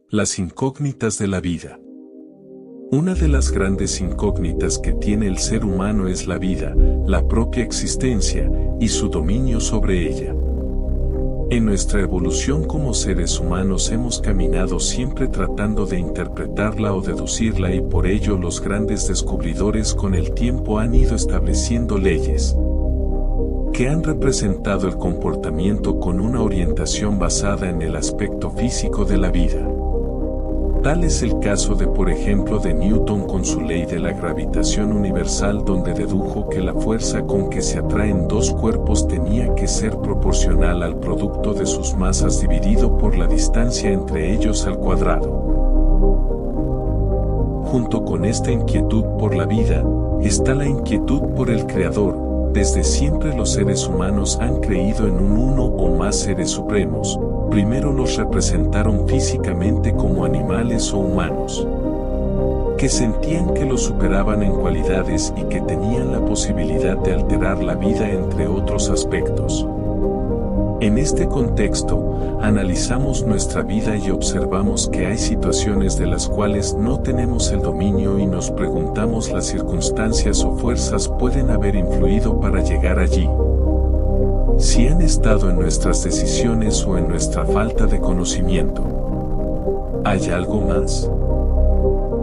Las incógnitas de la vida. Una de las grandes incógnitas que tiene el ser humano es la vida, la propia existencia, y su dominio sobre ella. En nuestra evolución como seres humanos hemos caminado siempre tratando de interpretarla o deducirla, y por ello los grandes descubridores con el tiempo han ido estableciendo leyes que han representado el comportamiento con una orientación basada en el aspecto físico de la vida. Tal es el caso de, por ejemplo, de Newton con su ley de la gravitación universal, donde dedujo que la fuerza con que se atraen dos cuerpos tenía que ser proporcional al producto de sus masas dividido por la distancia entre ellos al cuadrado. Junto con esta inquietud por la vida, está la inquietud por el Creador. Desde siempre los seres humanos han creído en un uno o más seres supremos. Primero los representaron físicamente como animales o humanos, que sentían que los superaban en cualidades y que tenían la posibilidad de alterar la vida, entre otros aspectos. En este contexto, analizamos nuestra vida y observamos que hay situaciones de las cuales no tenemos el dominio, y nos preguntamos las circunstancias o fuerzas pueden haber influido para llegar allí. Si han estado en nuestras decisiones o en nuestra falta de conocimiento. ¿Hay algo más?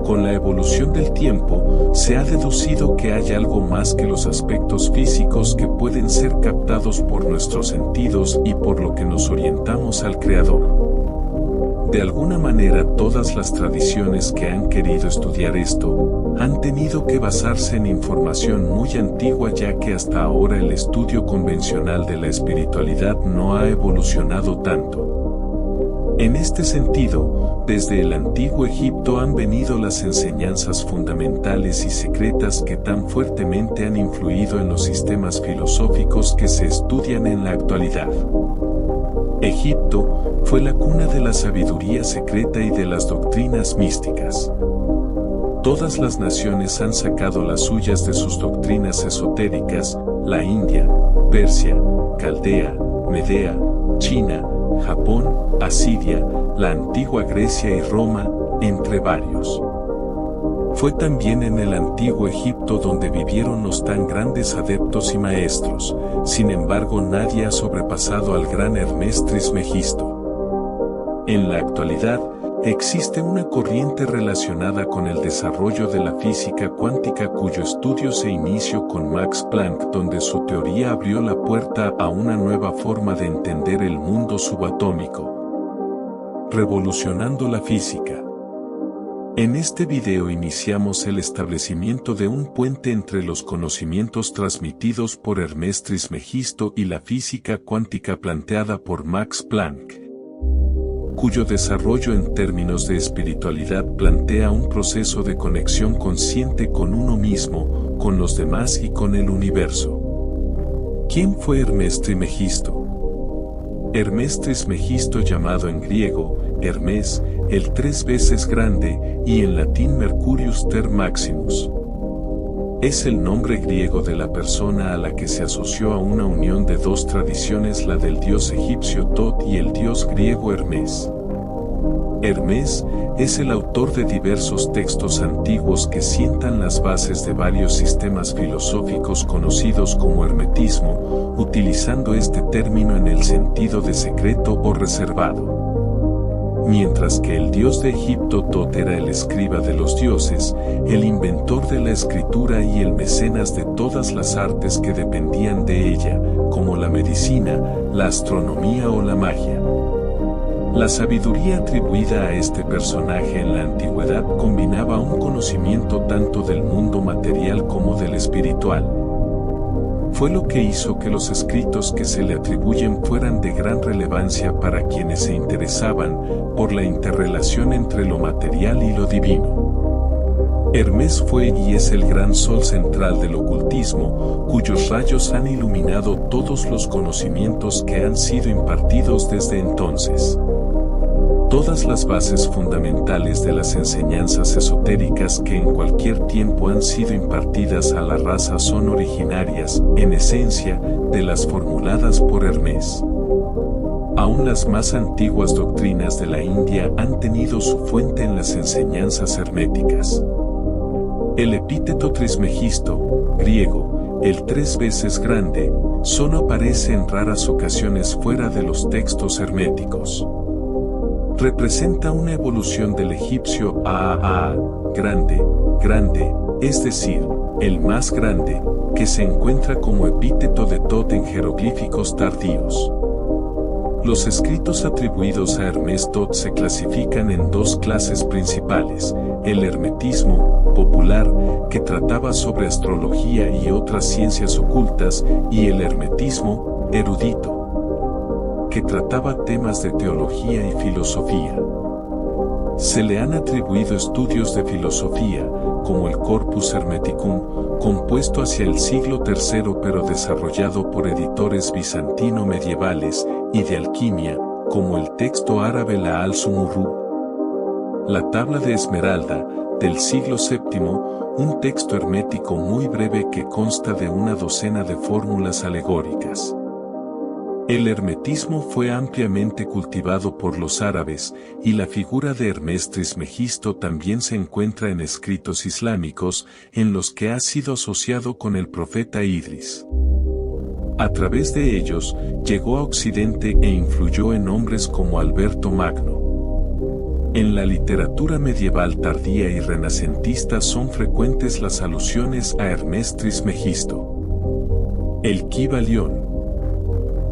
Con la evolución del tiempo, se ha deducido que hay algo más que los aspectos físicos que pueden ser captados por nuestros sentidos y por lo que nos orientamos al Creador. De alguna manera, todas las tradiciones que han querido estudiar esto, han tenido que basarse en información muy antigua, ya que hasta ahora el estudio convencional de la espiritualidad no ha evolucionado tanto. En este sentido, desde el antiguo Egipto han venido las enseñanzas fundamentales y secretas que tan fuertemente han influido en los sistemas filosóficos que se estudian en la actualidad. Egipto fue la cuna de la sabiduría secreta y de las doctrinas místicas. Todas las naciones han sacado las suyas de sus doctrinas esotéricas: la India, Persia, Caldea, Medea, China, Japón, Asiria, la antigua Grecia y Roma, entre varios. Fue también en el antiguo Egipto donde vivieron los tan grandes adeptos y maestros. Sin embargo, nadie ha sobrepasado al gran Hermes Trismegisto. En la actualidad, existe una corriente relacionada con el desarrollo de la física cuántica cuyo estudio se inició con Max Planck, donde su teoría abrió la puerta a una nueva forma de entender el mundo subatómico, revolucionando la física. En este video iniciamos el establecimiento de un puente entre los conocimientos transmitidos por Hermes Trismegisto y la física cuántica planteada por Max Planck, cuyo desarrollo en términos de espiritualidad plantea un proceso de conexión consciente con uno mismo, con los demás y con el universo. ¿Quién fue Hermes Trismegisto? Hermes Trismegisto, llamado en griego Hermes, el 3 veces grande, y en latín Mercurius ter Maximus, es el nombre griego de la persona a la que se asoció a una unión de dos tradiciones, la del dios egipcio Tot y el dios griego Hermes. Hermes es el autor de diversos textos antiguos que sientan las bases de varios sistemas filosóficos conocidos como hermetismo, utilizando este término en el sentido de secreto o reservado. Mientras que el dios de Egipto Tot era el escriba de los dioses, el inventor de la escritura y el mecenas de todas las artes que dependían de ella, como la medicina, la astronomía o la magia. La sabiduría atribuida a este personaje en la antigüedad combinaba un conocimiento tanto del mundo material como del espiritual. Fue lo que hizo que los escritos que se le atribuyen fueran de gran relevancia para quienes se interesaban por la interrelación entre lo material y lo divino. Hermes fue y es el gran sol central del ocultismo, cuyos rayos han iluminado todos los conocimientos que han sido impartidos desde entonces. Todas las bases fundamentales de las enseñanzas esotéricas que en cualquier tiempo han sido impartidas a la raza son originarias, en esencia, de las formuladas por Hermes. Aún las más antiguas doctrinas de la India han tenido su fuente en las enseñanzas herméticas. El epíteto Trismegisto, griego, el 3 veces grande, solo aparece en raras ocasiones fuera de los textos herméticos. Representa una evolución del egipcio a grande, grande, es decir, el más grande, que se encuentra como epíteto de Tot en jeroglíficos tardíos. Los escritos atribuidos a Hermes Tot se clasifican en dos clases principales: el hermetismo popular, que trataba sobre astrología y otras ciencias ocultas, y el hermetismo erudito, que trataba temas de teología y filosofía. Se le han atribuido estudios de filosofía, como el Corpus Hermeticum, compuesto hacia el siglo III pero desarrollado por editores bizantino-medievales, y de alquimia, como el texto árabe la al-Sumurru. La tabla de Esmeralda, del siglo VII, un texto hermético muy breve que consta de una docena de fórmulas alegóricas. El hermetismo fue ampliamente cultivado por los árabes, y la figura de Hermes Trismegisto también se encuentra en escritos islámicos, en los que ha sido asociado con el profeta Idris. A través de ellos, llegó a Occidente e influyó en hombres como Alberto Magno. En la literatura medieval tardía y renacentista son frecuentes las alusiones a Hermes Trismegisto. El Kybalión.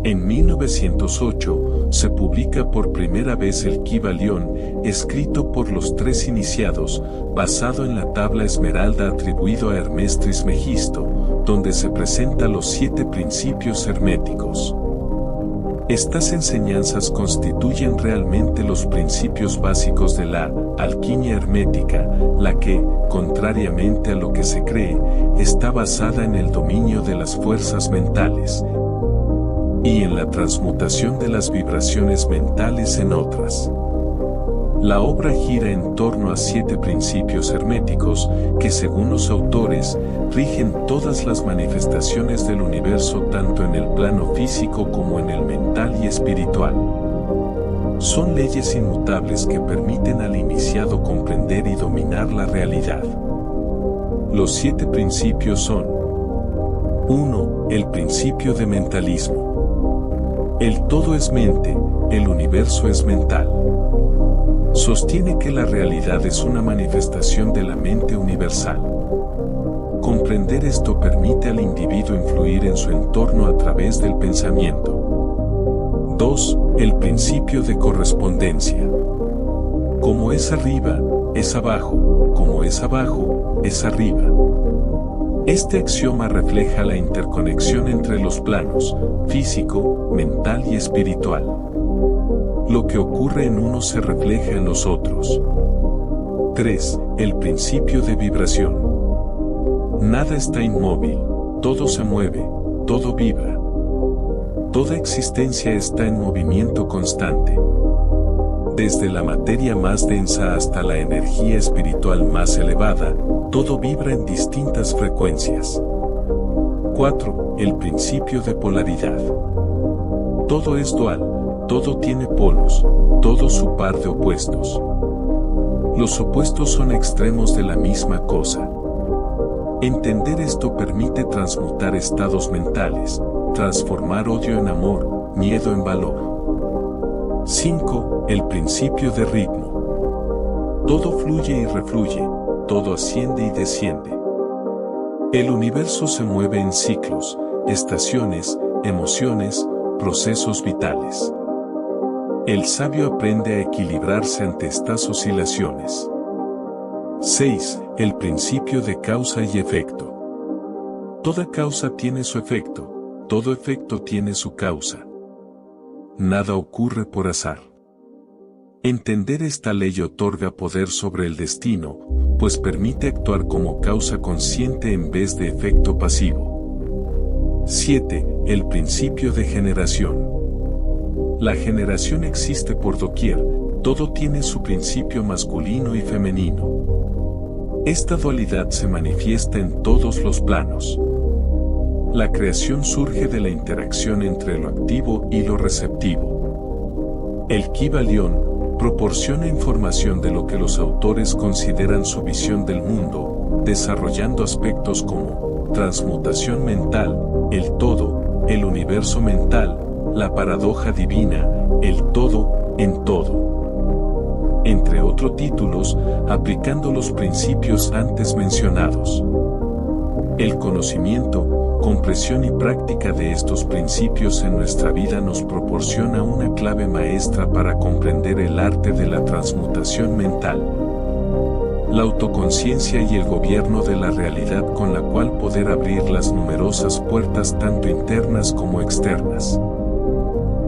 En 1908, se publica por primera vez el Kybalión, escrito por los tres iniciados, basado en la tabla Esmeralda atribuido a Hermes Trismegisto, donde se presentan los 7 principios herméticos. Estas enseñanzas constituyen realmente los principios básicos de la alquimia hermética, la que, contrariamente a lo que se cree, está basada en el dominio de las fuerzas mentales y en la transmutación de las vibraciones mentales en otras. La obra gira en torno a 7 principios herméticos que, según los autores, rigen todas las manifestaciones del universo tanto en el plano físico como en el mental y espiritual. Son leyes inmutables que permiten al iniciado comprender y dominar la realidad. Los 7 principios son: 1. El principio de mentalismo. El todo es mente, el universo es mental. Sostiene que la realidad es una manifestación de la mente universal. Comprender esto permite al individuo influir en su entorno a través del pensamiento. 2. El principio de correspondencia. Como es arriba, es abajo, como es abajo, es arriba. Este axioma refleja la interconexión entre los planos, físico, mental y espiritual. Lo que ocurre en uno se refleja en los otros. 3. El principio de vibración. Nada está inmóvil, todo se mueve, todo vibra. Toda existencia está en movimiento constante. Desde la materia más densa hasta la energía espiritual más elevada, todo vibra en distintas frecuencias. 4. El principio de polaridad. Todo es dual, todo tiene polos, todo su par de opuestos. Los opuestos son extremos de la misma cosa. Entender esto permite transmutar estados mentales, transformar odio en amor, miedo en valor. 5. El principio de ritmo. Todo fluye y refluye, todo asciende y desciende. El universo se mueve en ciclos, estaciones, emociones, procesos vitales. El sabio aprende a equilibrarse ante estas oscilaciones. 6. El principio de causa y efecto. Toda causa tiene su efecto, todo efecto tiene su causa. Nada ocurre por azar. Entender esta ley otorga poder sobre el destino, pues permite actuar como causa consciente en vez de efecto pasivo. 7. El principio de generación. La generación existe por doquier, todo tiene su principio masculino y femenino. Esta dualidad se manifiesta en todos los planos. La creación surge de la interacción entre lo activo y lo receptivo. El Kybalión proporciona información de lo que los autores consideran su visión del mundo, desarrollando aspectos como transmutación mental, el todo, el universo mental, la paradoja divina, el todo en todo. Entre otros títulos, aplicando los principios antes mencionados. El conocimiento, comprensión y práctica de estos principios en nuestra vida nos proporciona una clave maestra para comprender el arte de la transmutación mental, la autoconciencia y el gobierno de la realidad con la cual poder abrir las numerosas puertas tanto internas como externas.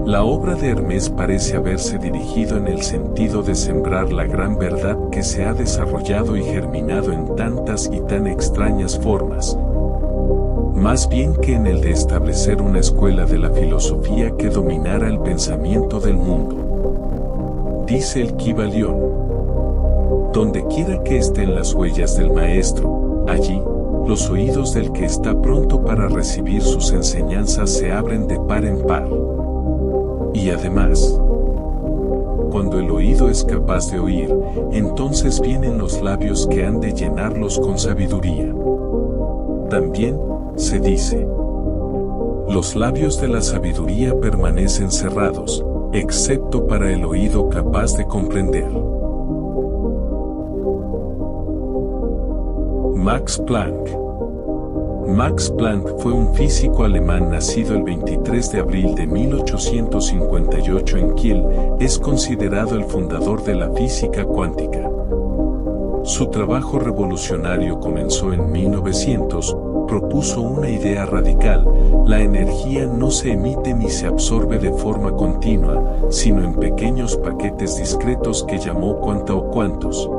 La obra de Hermes parece haberse dirigido en el sentido de sembrar la gran verdad que se ha desarrollado y germinado en tantas y tan extrañas formas, más bien que en el de establecer una escuela de la filosofía que dominara el pensamiento del mundo. Dice el Kybalión: donde quiera que estén las huellas del maestro, allí, los oídos del que está pronto para recibir sus enseñanzas se abren de par en par. Y además, cuando el oído es capaz de oír, entonces vienen los labios que han de llenarlos con sabiduría. También, se dice, los labios de la sabiduría permanecen cerrados, excepto para el oído capaz de comprender. Max Planck. Max Planck fue un físico alemán nacido el 23 de abril de 1858 en Kiel. Es considerado el fundador de la física cuántica. Su trabajo revolucionario comenzó en 1900, propuso una idea radical: la energía no se emite ni se absorbe de forma continua, sino en pequeños paquetes discretos que llamó cuanta o cuantos.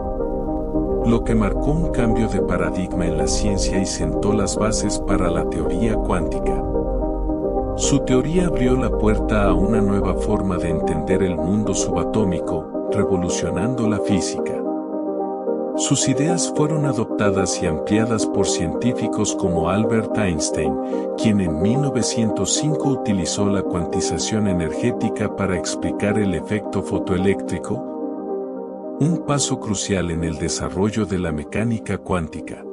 Lo que marcó un cambio de paradigma en la ciencia y sentó las bases para la teoría cuántica. Su teoría abrió la puerta a una nueva forma de entender el mundo subatómico, revolucionando la física. Sus ideas fueron adoptadas y ampliadas por científicos como Albert Einstein, quien en 1905 utilizó la cuantización energética para explicar el efecto fotoeléctrico, un paso crucial en el desarrollo de la mecánica cuántica.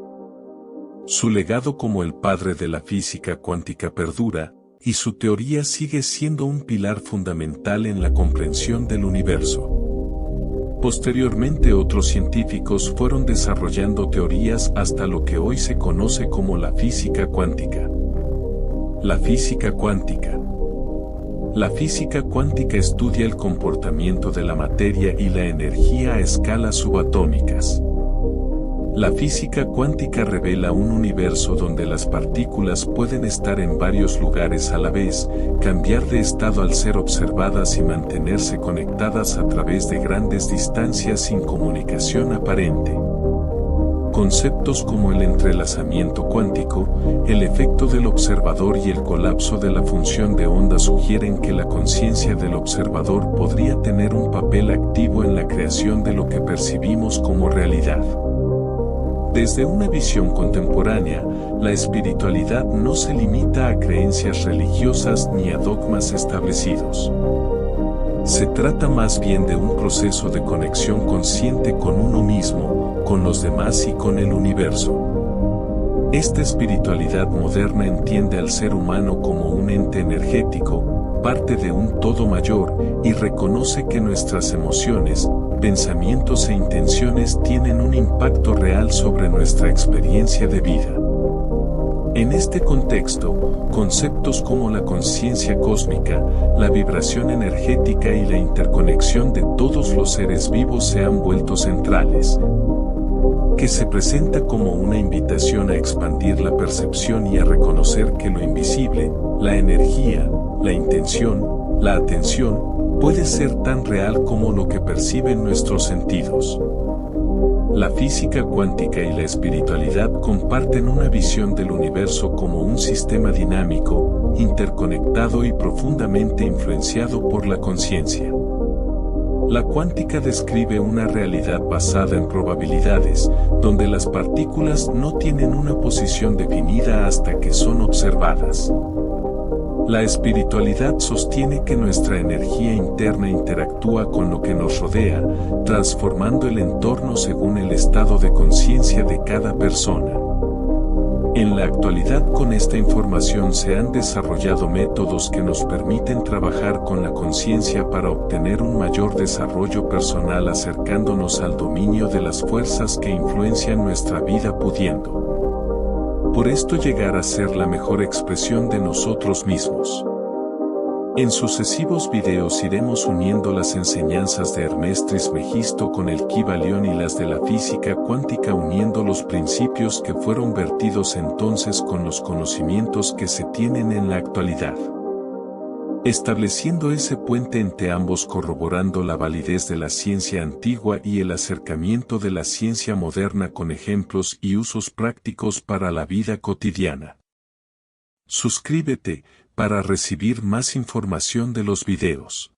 Su legado como el padre de la física cuántica perdura, y su teoría sigue siendo un pilar fundamental en la comprensión del universo. Posteriormente otros científicos fueron desarrollando teorías hasta lo que hoy se conoce como la física cuántica. La física cuántica. La física cuántica estudia el comportamiento de la materia y la energía a escalas subatómicas. La física cuántica revela un universo donde las partículas pueden estar en varios lugares a la vez, cambiar de estado al ser observadas y mantenerse conectadas a través de grandes distancias sin comunicación aparente. Conceptos como el entrelazamiento cuántico, el efecto del observador y el colapso de la función de onda sugieren que la conciencia del observador podría tener un papel activo en la creación de lo que percibimos como realidad. Desde una visión contemporánea, la espiritualidad no se limita a creencias religiosas ni a dogmas establecidos. Se trata más bien de un proceso de conexión consciente con uno mismo, con los demás y con el universo. Esta espiritualidad moderna entiende al ser humano como un ente energético, parte de un todo mayor, y reconoce que nuestras emociones, pensamientos e intenciones tienen un impacto real sobre nuestra experiencia de vida. En este contexto, conceptos como la conciencia cósmica, la vibración energética y la interconexión de todos los seres vivos se han vuelto centrales, que se presenta como una invitación a expandir la percepción y a reconocer que lo invisible, la energía, la intención, la atención, puede ser tan real como lo que perciben nuestros sentidos. La física cuántica y la espiritualidad comparten una visión del universo como un sistema dinámico, interconectado y profundamente influenciado por la conciencia. La cuántica describe una realidad basada en probabilidades, donde las partículas no tienen una posición definida hasta que son observadas. La espiritualidad sostiene que nuestra energía interna interactúa con lo que nos rodea, transformando el entorno según el estado de conciencia de cada persona. En la actualidad, con esta información se han desarrollado métodos que nos permiten trabajar con la conciencia para obtener un mayor desarrollo personal, acercándonos al dominio de las fuerzas que influencian nuestra vida, pudiendo por esto llegar a ser la mejor expresión de nosotros mismos. En sucesivos videos iremos uniendo las enseñanzas de Hermes Trismegisto con el Kybalión y las de la física cuántica, uniendo los principios que fueron vertidos entonces con los conocimientos que se tienen en la actualidad, estableciendo ese puente entre ambos, corroborando la validez de la ciencia antigua y el acercamiento de la ciencia moderna con ejemplos y usos prácticos para la vida cotidiana. Suscríbete para recibir más información de los videos.